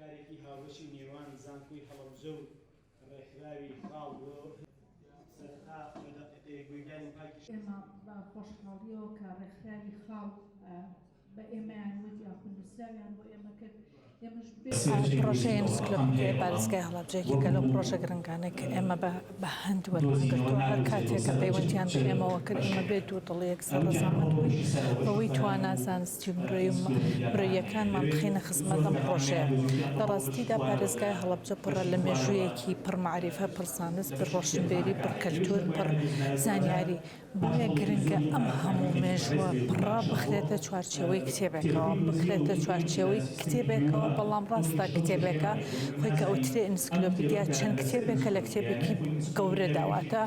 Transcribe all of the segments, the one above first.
کارێکی هاوبەشی نێوان زانکۆی هەڵەبجە و ڕێکخراوی خاڵ بۆ سەرتا بە دەقیقەیەک گوێگانی پاکی ئێمە بە خۆشحاڵیەوە کە ڕێکخراوی خاڵ بە ئێمەیان وت یا کوردستانیان بۆ ئێمە کرد. پرۆژەی ئەنسیکلۆپیدیای پارێزگای هەڵەبجەیەکی کە لەو پرۆژە گرنگانەی کە ئێمە بە هەند وەرماگرتووە هەر کاتێک کە پەیوەندیان بە ئێمەوە کرد ئێمە بێت دوو دڵەیەک سەرڕەزامەند بووین بەوەی توانە زانستی مرۆییەکانمان بخینە خزمەت ئەم پرۆژەیە. لە ڕاستیدا پارێزگای هەڵەبجە پڕە لە مێژوویەکی پڕ معریفە، پڕ زانست، پڕ ڕۆشنبێری، پڕ کەلتور، پڕ زانیاری. بۆیە گرنگە ئەم هەموو مێژووە پڕە بخرێتە چوارچێوەی کتێبێکەوە، بخرێتە چوارچێوەی کتێبێکەوە. بەڵام ڕاستە کتێبێکە خۆی کە ئەوترێ ئەنسیکلۆپیدیا چەند کتێبێکە لە کتێبێکی گەورە داواتە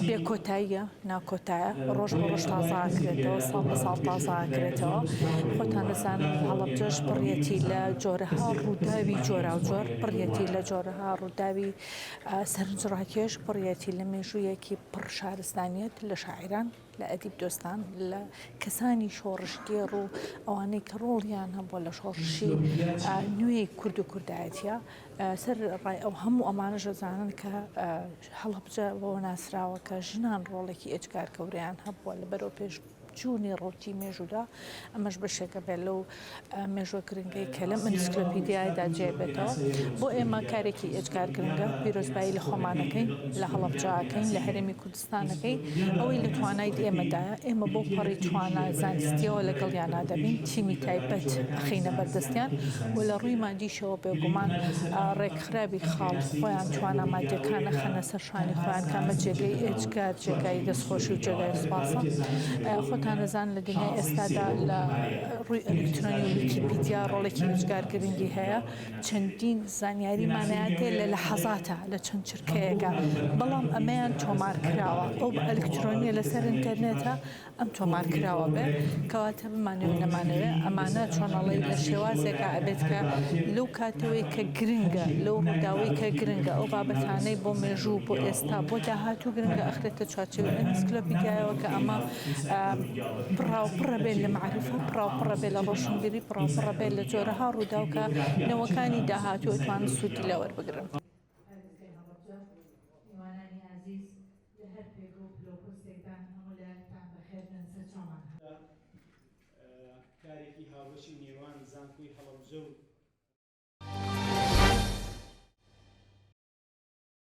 بێ کۆتاییە، ناکۆتایە، ڕۆژ بە ڕۆژ تازاکرێتەوە، ساڵ بە ساڵ تازاکرێتەوە. خۆتان دەزانن هەڵەبجەش بڕیەتی لە جۆرەها ڕووداوی جۆرا و جۆر، بڕیەتی لە جۆرەها ڕووداوی سەرنجڕاکێش، بڕیەتی لە مێژوویەکی پڕ شارستانیەت لە شاعران، لە ئەدیب دۆستان، لە کەسانی شۆڕشگێڕ و ئەوانەی کە ڕۆڵیان هەبووە لە شۆڕشی نوێی کورد و کوردایەتیە. سەر ڕای ئەو هەموو ئەمانەش دەزانن کە هەڵەبجە بۆ ناسراوە کە ژنان ڕۆڵێکی ئێجگار گەورەیان هەبووە لە بەرەو پێش جوونی ڕۆتی مێژوودا. ئەمەش بەشێکە بێت لەو مێژوە گرنگەی کە لەم ئەنسیکلۆپیدیایدا جێبێتەوە. بۆ ئێمە کارێکی ئێجگار گرنگە، پیرۆزبایی لە خۆمانەکەین، لە هەڵەبجەکەین، لە هەرێمی کوردستانەکەی. ئەوەی لە توانای ئێمەدایە ئێمە بۆ پەڕی توانە زانستیەوە لەگەڵیانە دەبین، تیمی تایبەت ئەخینە بەردەستیان و لە ڕووی مادیشەوە بێگومان ڕێکخراوی خاڵ خۆیان توانە مادیەکانە خەنە سەر شانی خۆیان کامە جێگەی ئێجگار، جێگای دەستخۆشی و جێگای سوپاسە. خۆتان دەزان لە دنیای ئێستادا لە ڕووی ئەلکترۆنی و ویکیپیدیا ڕۆڵێکی ئێجگار گرنگی هەیە. چەندین زانیاریمانیان تێ لە لەحەزاتە لە چەند چرکەیەکە، بەڵام ئەمەیان تۆمار کراوە. ئەو بە ئەلکترۆنیە لەسەر ئینتەرنێتە ئەم تۆمار کراوە بێ کەواتە بمانەوێ نەمانەوێ ئەمانە چۆنەڵی لە شێوازێکە ئەبێت کە لەو کاتەوەی کە گرنگە، لەو ڕووداوەی کە گرنگە، ئەو بابەتانەی بۆ مێژوو، بۆ ئێستا، بۆ داهاتوو گرنگە ئەخرێتە چوارچێوەی ئەنسیکلۆپیدیایەوە کە ئەمە پڕە بێت لە معریفە، پڕە بێت لە ڕۆشنبیری، پڕە بێت لە جۆرەها ڕووداو کە نەوەکانی داهاتوو ئەتوانن سوودی لە وەربگرن. میوانانی عزیز لە هەر پێگە و پلۆپۆستێکدان هەموو لایەکتان بەخێر بن سەر چۆمان کارێکی هاوبەشی نێوان زانکۆی هەڵەبجە و